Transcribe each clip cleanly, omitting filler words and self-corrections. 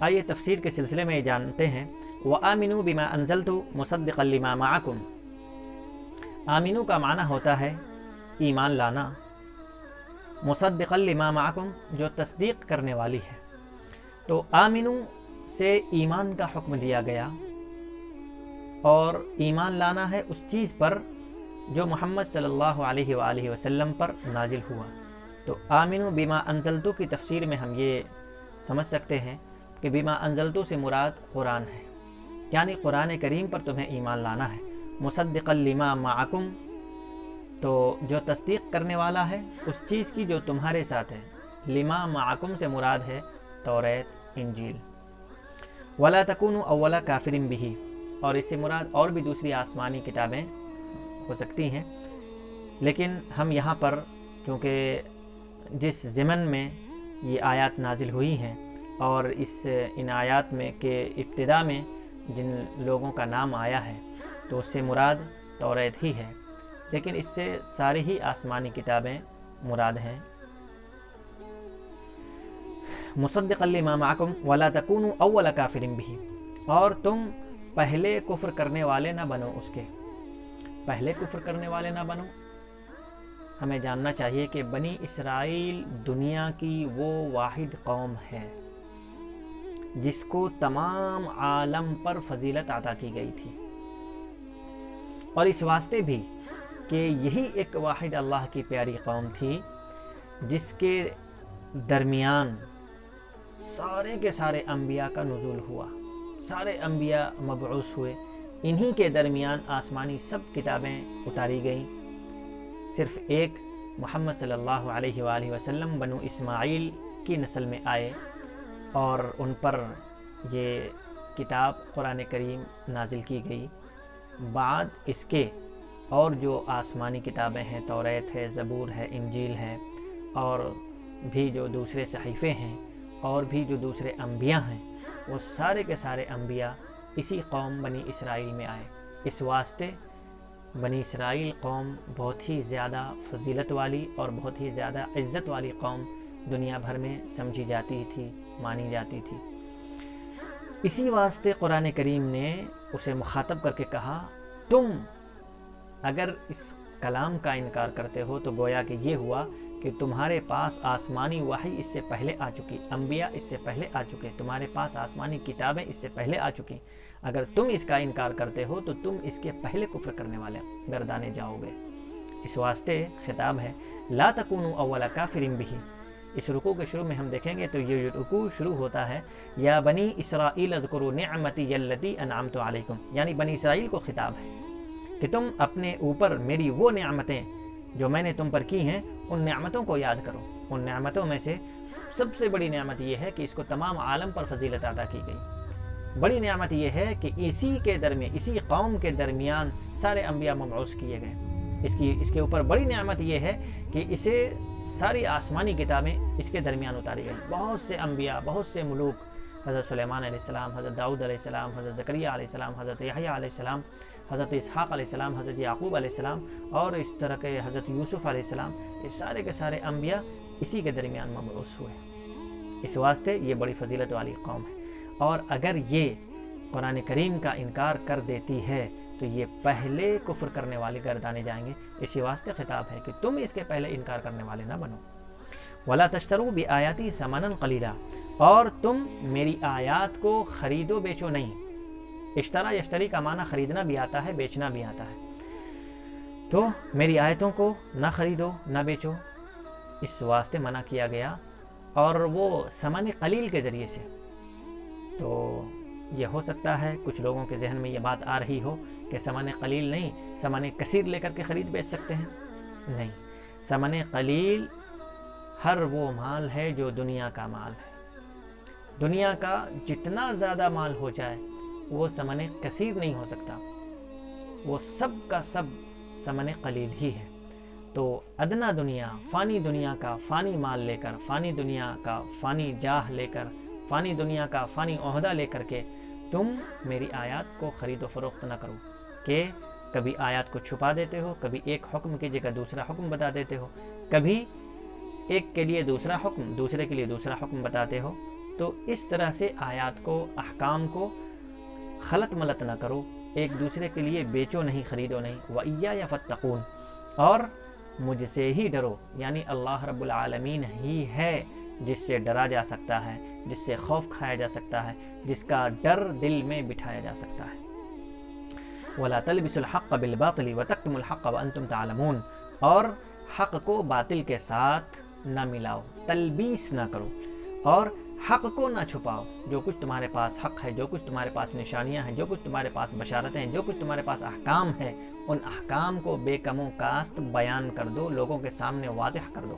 آئیے تفسیر کے سلسلے میں جانتے ہیں وَآمِنُوا بِمَا أَنزَلْتُ مُصَدِّقًا لِمَا مَعَكُمْ۔ آمینو کا معنی ہوتا ہے ایمان لانا، مصدقا لما معکم جو تصدیق کرنے والی ہے۔ تو آمینو سے ایمان کا حکم دیا گیا، اور ایمان لانا ہے اس چیز پر جو محمد صلی اللہ علیہ وآلہ وسلم پر نازل ہوا۔ تو آمینو بما انزلتو کی تفسیر میں ہم یہ سمجھ سکتے ہیں کہ بما انزلتو سے مراد قرآن ہے، یعنی قرآن کریم پر تمہیں ایمان لانا ہے۔ مصدقا لما معکم تو جو تصدیق کرنے والا ہے اس چیز کی جو تمہارے ساتھ ہے۔ لما معکم سے مراد ہے توریت، انجیل۔ ولا تکونوا اول کافر بہ، اور اس سے مراد اور بھی دوسری آسمانی کتابیں ہو سکتی ہیں، لیکن ہم یہاں پر چونکہ جس ضمن میں یہ آیات نازل ہوئی ہیں اور ان آیات میں کے ابتدا میں جن لوگوں کا نام آیا ہے تو اس سے مراد توریت ہی ہے، لیکن اس سے ساری ہی آسمانی کتابیں مراد ہیں۔ مصدقا لما معکم ولا تکونوا اول کافر بہ، اور تم پہلے کفر کرنے والے نہ بنو، اس کے پہلے کفر کرنے والے نہ بنو۔ ہمیں جاننا چاہیے کہ بنی اسرائیل دنیا کی وہ واحد قوم ہے جس کو تمام عالم پر فضیلت عطا کی گئی تھی، اور اس واسطے بھی کہ یہی ایک واحد اللہ کی پیاری قوم تھی جس کے درمیان سارے کے سارے انبیاء کا نزول ہوا، سارے انبیاء مبعوث ہوئے، انہی کے درمیان آسمانی سب کتابیں اتاری گئیں، صرف ایک محمد صلی اللہ علیہ وآلہ وسلم بنو اسماعیل کی نسل میں آئے اور ان پر یہ کتاب قرآن کریم نازل کی گئی۔ بعد اس کے اور جو آسمانی کتابیں ہیں، توریت ہے، زبور ہے، انجیل ہے، اور بھی جو دوسرے صحیفے ہیں، اور بھی جو دوسرے انبیاء ہیں، وہ سارے کے سارے انبیاء اسی قوم بنی اسرائیل میں آئے۔ اس واسطے بنی اسرائیل قوم بہت ہی زیادہ فضیلت والی اور بہت ہی زیادہ عزت والی قوم دنیا بھر میں سمجھی جاتی تھی، مانی جاتی تھی۔ اسی واسطے قرآن کریم نے اسے مخاطب کر کے کہا، تم اگر اس کلام کا انکار کرتے ہو تو گویا کہ یہ ہوا کہ تمہارے پاس آسمانی وحی اس سے پہلے آ چکی، انبیاء اس سے پہلے آ چکے، تمہارے پاس آسمانی کتابیں اس سے پہلے آ چکی، اگر تم اس کا انکار کرتے ہو تو تم اس کے پہلے کفر کرنے والے گردانے جاؤ گے۔ اس واسطے خطاب ہے لا تکونوا اول کافر بہ۔ اس رکوع کے شروع میں ہم دیکھیں گے تو یہ رکوع شروع ہوتا ہے یا بنی اسرائیل اذکروا نعمتی التی انعمت علیکم، یعنی بنی اسرائیل کو خطاب ہے کہ تم اپنے اوپر میری وہ نعمتیں جو میں نے تم پر کی ہیں ان نعمتوں کو یاد کرو۔ ان نعمتوں میں سے سب سے بڑی نعمت یہ ہے کہ اس کو تمام عالم پر فضیلت عطا کی گئی۔ بڑی نعمت یہ ہے کہ اسی کے درمیان، اسی قوم کے درمیان سارے انبیاء مبعوث کیے گئے۔ اس کے اوپر بڑی نعمت یہ ہے کہ اسے ساری آسمانی کتابیں اس کے درمیان اتاری گئی۔ بہت سے انبیاء، بہت سے ملوک، حضرت سلیمان علیہ السلام، حضرت داؤد علیہ السلام، حضرت زکریہ علیہ السلام، حضرت یحییٰ علیہ السلام، حضرت اسحاق علیہ السلام، حضرت یعقوب علیہ السلام، اور اس طرح کے حضرت یوسف علیہ السلام، یہ سارے کے سارے انبیاء اسی کے درمیان مبعوث ہوئے۔ اس واسطے یہ بڑی فضیلت والی قوم ہے، اور اگر یہ قرآن کریم کا انکار کر دیتی ہے تو یہ پہلے کفر کرنے والے گردانے جائیں گے۔ اسی واسطے خطاب ہے کہ تم اس کے پہلے انکار کرنے والے نہ بنو۔ وَلَا تَشْتَرُوا بِآيَاتِي ثَمَنًا قَلِيلًا، اور تم میری آیات کو خریدو بیچو نہیں۔ اشترا یشتری کا معنی خریدنا بھی آتا ہے، بیچنا بھی آتا ہے۔ تو میری آیتوں کو نہ خریدو نہ بیچو، اس واسطے منع کیا گیا، اور وہ ثمن قلیل کے ذریعے سے۔ تو یہ ہو سکتا ہے کچھ لوگوں کے ذہن میں یہ بات آ رہی ہو کہ ثمن قلیل نہیں، ثمن کثیر لے کر کے خرید بیچ سکتے ہیں۔ نہیں، ثمن قلیل ہر وہ مال ہے جو دنیا کا مال ہے۔ دنیا کا جتنا زیادہ مال ہو جائے وہ ثمن کثیر نہیں ہو سکتا، وہ سب کا سب ثمن قلیل ہی ہے۔ تو ادنا دنیا، فانی دنیا کا فانی مال لے کر، فانی دنیا کا فانی جاہ لے کر، فانی دنیا کا فانی عہدہ لے کر کے تم میری آیات کو خرید و فروخت نہ کرو، کہ کبھی آیات کو چھپا دیتے ہو، کبھی ایک حکم کی جگہ دوسرا حکم بتا دیتے ہو، کبھی ایک کے لیے دوسرا حکم، دوسرے کے لیے دوسرا حکم بتاتے ہو، تو اس طرح سے آیات کو، احکام کو خلط ملط نہ کرو، ایک دوسرے کے لیے بیچو نہیں، خریدو نہیں۔ وَإِيَّايَ فَاتَّقُونَ، اور مجھ سے ہی ڈرو، یعنی اللہ رب العالمین ہی ہے جس سے ڈرا جا سکتا ہے، جس سے خوف کھایا جا سکتا ہے، جس کا ڈر دل میں بٹھایا جا سکتا ہے۔ وَلَا تَلْبِسُوا الْحَقَّ بِالْبَاطِلِ وَتَكْتُمُوا الْحَقَّ وَأَنْتُمْ تَعْلَمُونَ، اور حق کو باطل کے ساتھ نہ ملاؤ، تلبیس نہ کرو، اور حق کو نہ چھپاؤ۔ جو کچھ تمہارے پاس حق ہے، جو کچھ تمہارے پاس نشانیاں ہیں، جو کچھ تمہارے پاس بشارتیں ہیں، جو کچھ تمہارے پاس احکام ہے، ان احکام کو بے کم و کاست بیان کر دو، لوگوں کے سامنے واضح کر دو۔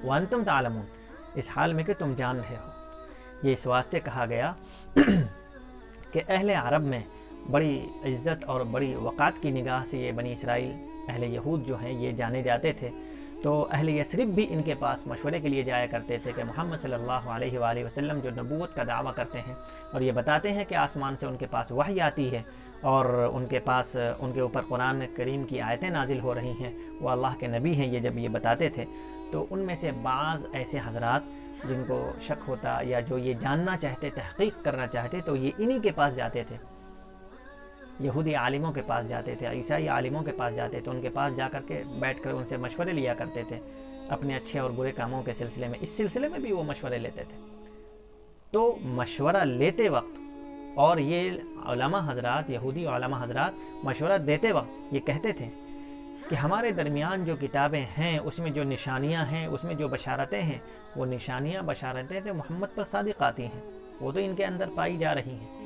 وَأَنْتُمْ تَعْلَمُونَ، اس حال میں کہ تم جان رہے ہو۔ یہ اس واسطے کہا گیا کہ اہل عرب میں بڑی عزت اور بڑی وقار کی نگاہ سے یہ بنی اسرائیل، اہل یہود جو ہیں، یہ جانے جاتے تھے، تو اہل یثرب بھی ان کے پاس مشورے کے لیے جایا کرتے تھے کہ محمد صلی اللہ علیہ وآلہ وسلم جو نبوت کا دعویٰ کرتے ہیں اور یہ بتاتے ہیں کہ آسمان سے ان کے پاس وحی آتی ہے اور ان کے پاس ان کے اوپر قرآن کریم کی آیتیں نازل ہو رہی ہیں، وہ اللہ کے نبی ہیں، یہ جب یہ بتاتے تھے تو ان میں سے بعض ایسے حضرات جن کو شک ہوتا یا جو یہ جاننا چاہتے، تحقیق کرنا چاہتے، تو یہ انہی کے پاس جاتے تھے، یہودی عالموں کے پاس جاتے تھے، عیسائی عالموں کے پاس جاتے تھے، ان کے پاس جا کر کے بیٹھ کر ان سے مشورے لیا کرتے تھے اپنے اچھے اور برے کاموں کے سلسلے میں۔ اس سلسلے میں بھی وہ مشورے لیتے تھے۔ تو مشورہ لیتے وقت، اور یہ علماء حضرات، یہودی علماء حضرات مشورہ دیتے وقت یہ کہتے تھے کہ ہمارے درمیان جو کتابیں ہیں اس میں جو نشانیاں ہیں، اس میں جو بشارتیں ہیں، وہ نشانیاں بشارتیں تو محمد پر صادق آتی ہیں، وہ تو ان کے اندر پائی جا رہی ہیں،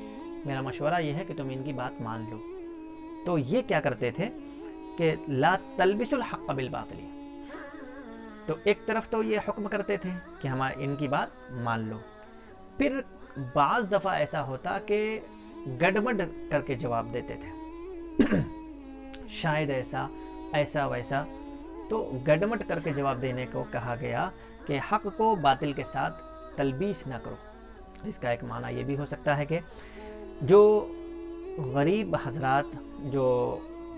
میرا مشورہ یہ ہے کہ تم ان کی بات مان لو۔ تو یہ کیا کرتے تھے کہ لا تلبسوا الحق بالباطل، تو ایک طرف تو یہ حکم کرتے تھے کہ ہم ان کی بات مان لو، پھر بعض دفعہ ایسا ہوتا کہ گڑبڑ کر کے جواب دیتے تھے، شاید ایسا ویسا، تو گڑبڑ کر کے جواب دینے کو کہا گیا کہ حق کو باطل کے ساتھ تلبیس نہ کرو۔ اس کا ایک معنی یہ بھی ہو سکتا ہے کہ جو غریب حضرات، جو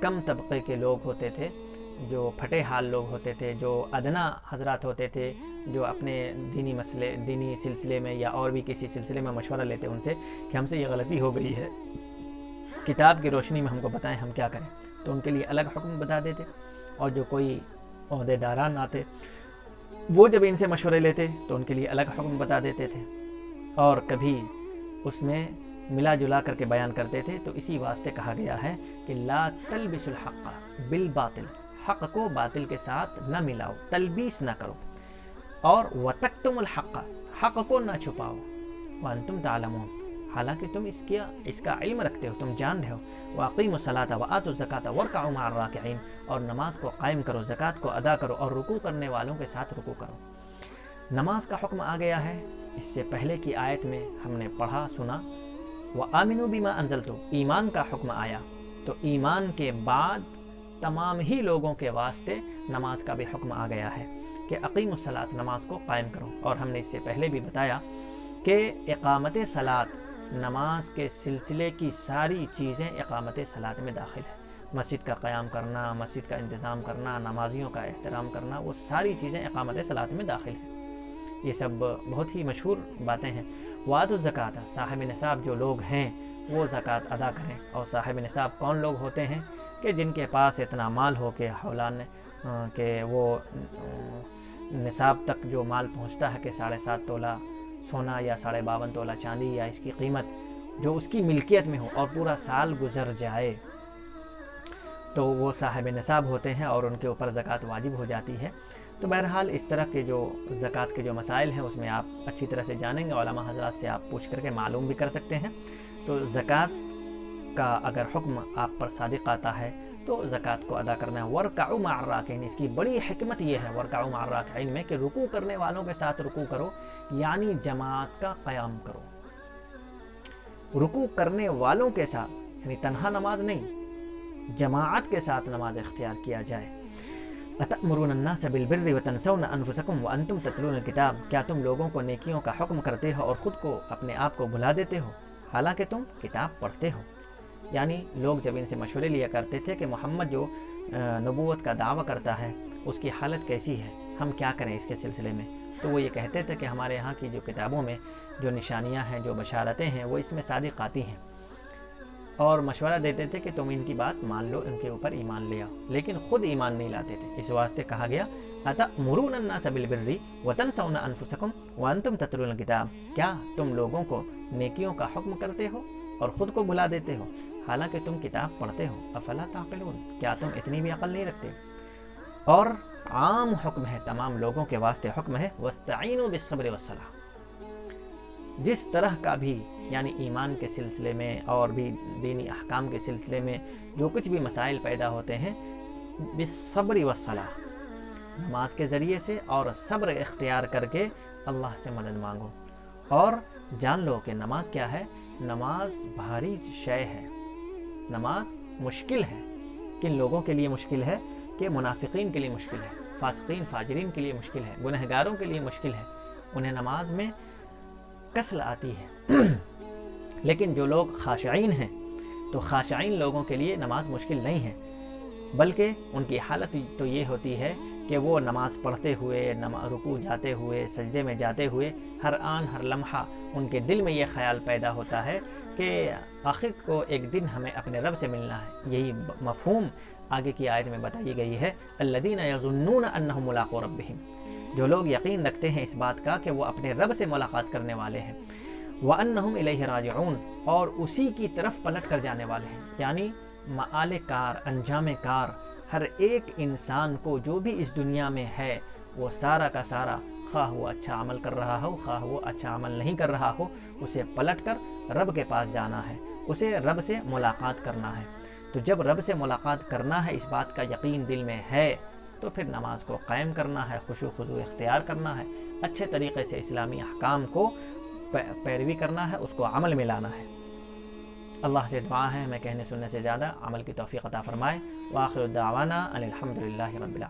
کم طبقے کے لوگ ہوتے تھے، جو پھٹے حال لوگ ہوتے تھے، جو ادنا حضرات ہوتے تھے، جو اپنے دینی سلسلے میں یا اور بھی کسی سلسلے میں مشورہ لیتے ان سے کہ ہم سے یہ غلطی ہو گئی ہے، کتاب کی روشنی میں ہم کو بتائیں ہم کیا کریں، تو ان کے لیے الگ حکم بتا دیتے۔ اور جو کوئی عہدے داران آتے وہ جب ان سے مشورے لیتے تو ان کے لیے الگ حکم بتا دیتے تھے، اور کبھی اس میں ملا جلا کر کے بیان کرتے تھے۔ تو اسی واسطے کہا گیا ہے کہ لا تلبسوا الحق بالباطل، حق کو باطل کے ساتھ نہ ملاؤ، تلبیس نہ کرو، اور وَتَكْتُمُوا الْحَقَّ، حق کو نہ چھپاؤ، وَأَنْتُمْ تَعْلَمُونَ، حالانکہ تم اس کا علم رکھتے ہو، تم جان رہے ہو۔ وَأَقِيمُوا الصَّلَاةَ وَآتُوا الزَّكَاةَ وَارْكَعُوا مَعَ الرَّاكِعِينَ، اور نماز کو قائم کرو، زکوٰۃ کو ادا کرو، اور رکوع کرنے والوں کے ساتھ رکوع کرو۔ نماز کا حکم آ گیا ہے، اس سے پہلے کی آیت میں ہم نے پڑھا سنا وَآمِنُوا بِمَا أَنزَلْتُ، ایمان کا حکم آیا، تو ایمان کے بعد تمام ہی لوگوں کے واسطے نماز کا بھی حکم آ گیا ہے کہ اقیم الصلاۃ، نماز کو قائم کرو۔ اور ہم نے اس سے پہلے بھی بتایا کہ اقامت صلاۃ، نماز کے سلسلے کی ساری چیزیں اقامت صلاۃ میں داخل ہے۔ مسجد کا قیام کرنا، مسجد کا انتظام کرنا، نمازیوں کا احترام کرنا، وہ ساری چیزیں اقامت صلاۃ میں داخل ہیں۔ یہ سب بہت ہی مشہور باتیں ہیں۔ وآتوا الزکاۃ، صاحب نصاب جو لوگ ہیں وہ زکوٰۃ ادا کریں۔ اور صاحب نصاب کون لوگ ہوتے ہیں؟ کہ جن کے پاس اتنا مال ہو کہ حولان کہ وہ نصاب تک جو مال پہنچتا ہے کہ 7.5 تولہ سونا یا 52.5 تولہ چاندی یا اس کی قیمت جو اس کی ملکیت میں ہو اور پورا سال گزر جائے، تو وہ صاحب نصاب ہوتے ہیں اور ان کے اوپر زکوٰۃ واجب ہو جاتی ہے۔ تو بہرحال اس طرح کے جو زکوٰۃ کے جو مسائل ہیں اس میں آپ اچھی طرح سے جانیں گے، علماء حضرات سے آپ پوچھ کر کے معلوم بھی کر سکتے ہیں۔ تو زکوٰۃ کا اگر حکم آپ پر صادق آتا ہے تو زکوٰۃ کو ادا کرنا ہے۔ وَارْكَعُوا مَعَ الرَّاكِعِينَ، اس کی بڑی حکمت یہ ہے وَارْكَعُوا مَعَ الرَّاكِعِينَ میں کہ رکوع کرنے والوں کے ساتھ رکوع کرو، یعنی جماعت کا قیام کرو۔ رکوع کرنے والوں کے ساتھ، یعنی تنہا نماز نہیں، جماعت کے ساتھ نماز اختیار کیا جائے۔ أَتَأْمُرُونَ النَّاسَ بِالْبِرِّ وَتَنْسَوْنَ أَنفُسَكُمْ وَأَنْتُمْ تَتْلُونَ الْكِتَابَ، کیا تم لوگوں کو نیکیوں کا حکم کرتے ہو اور خود کو، اپنے آپ کو بھلا دیتے ہو حالانکہ تم کتاب پڑھتے ہو؟ یعنی لوگ جب ان سے مشورے لیا کرتے تھے کہ محمد جو نبوت کا دعویٰ کرتا ہے اس کی حالت کیسی ہے، ہم کیا کریں اس کے سلسلے میں، تو وہ یہ کہتے تھے کہ ہمارے یہاں کی جو کتابوں میں جو نشانیاں ہیں، جو بشارتیں ہیں، وہ اس میں صادق آتی ہیں، اور مشورہ دیتے تھے کہ تم ان کی بات مان لو، ان کے اوپر ایمان لے آؤ، لیکن خود ایمان نہیں لاتے تھے۔ اس واسطے کہا گیا أَتَأْمُرُونَ النَّاسَ بِالْبِرِّ وَتَنْسَوْنَ أَنفُسَكُمْ وَأَنْتُمْ تَتْلُونَ الْكِتَابَ، کیا تم لوگوں کو نیکیوں کا حکم کرتے ہو اور خود کو بھلا دیتے ہو حالانکہ تم کتاب پڑھتے ہو؟ افلا تعقلون، کیا تم اتنی بھی عقل نہیں رکھتے؟ اور عام حکم ہے، تمام لوگوں کے واسطے حکم ہے، وَاسْتَعِينُوا بِالصَّبْرِ وَالصَّلَاةِ، جس طرح کا بھی یعنی ایمان کے سلسلے میں اور بھی دینی احکام کے سلسلے میں جو کچھ بھی مسائل پیدا ہوتے ہیں، بالصبر والصلاۃ، نماز کے ذریعے سے اور صبر اختیار کر کے اللہ سے مدد مانگو۔ اور جان لو کہ نماز کیا ہے، نماز بھاری شے ہے، نماز مشکل ہے۔ کن لوگوں کے لیے مشکل ہے؟ کہ منافقین کے لیے مشکل ہے، فاسقین فاجرین کے لیے مشکل ہے، گنہگاروں کے لیے مشکل ہے، انہیں نماز میں کسل آتی ہے۔ لیکن جو لوگ خاشعین ہیں تو خاشعین لوگوں کے لیے نماز مشکل نہیں ہے، بلکہ ان کی حالت تو یہ ہوتی ہے کہ وہ نماز پڑھتے ہوئے، رکوع جاتے ہوئے، سجدے میں جاتے ہوئے، ہر آن ہر لمحہ ان کے دل میں یہ خیال پیدا ہوتا ہے کہ آخر کو ایک دن ہمیں اپنے رب سے ملنا ہے۔ یہی مفہوم آگے کی آیت میں بتائی گئی ہے، الذین یظنون انہم ملاقو ربہم، جو لوگ یقین رکھتے ہیں اس بات کا کہ وہ اپنے رب سے ملاقات کرنے والے ہیں، وانہم الیہ راجعون، اور اسی کی طرف پلٹ کر جانے والے ہیں۔ یعنی مآل کار، انجام کار، ہر ایک انسان کو جو بھی اس دنیا میں ہے وہ سارا کا سارا، خواہ وہ اچھا عمل کر رہا ہو خواہ وہ اچھا عمل نہیں کر رہا ہو، اسے پلٹ کر رب کے پاس جانا ہے، اسے رب سے ملاقات کرنا ہے۔ تو جب رب سے ملاقات کرنا ہے، اس بات کا یقین دل میں ہے، تو پھر نماز کو قائم کرنا ہے، خشوع خضوع اختیار کرنا ہے، اچھے طریقے سے اسلامی احکام کو پیروی کرنا ہے، اس کو عمل میں لانا ہے۔ اللہ سے دعا ہے ہمیں کہنے سننے سے زیادہ عمل کی توفیق عطا فرمائے۔ وآخر دعوانا ان الحمد للہ رب العالمین۔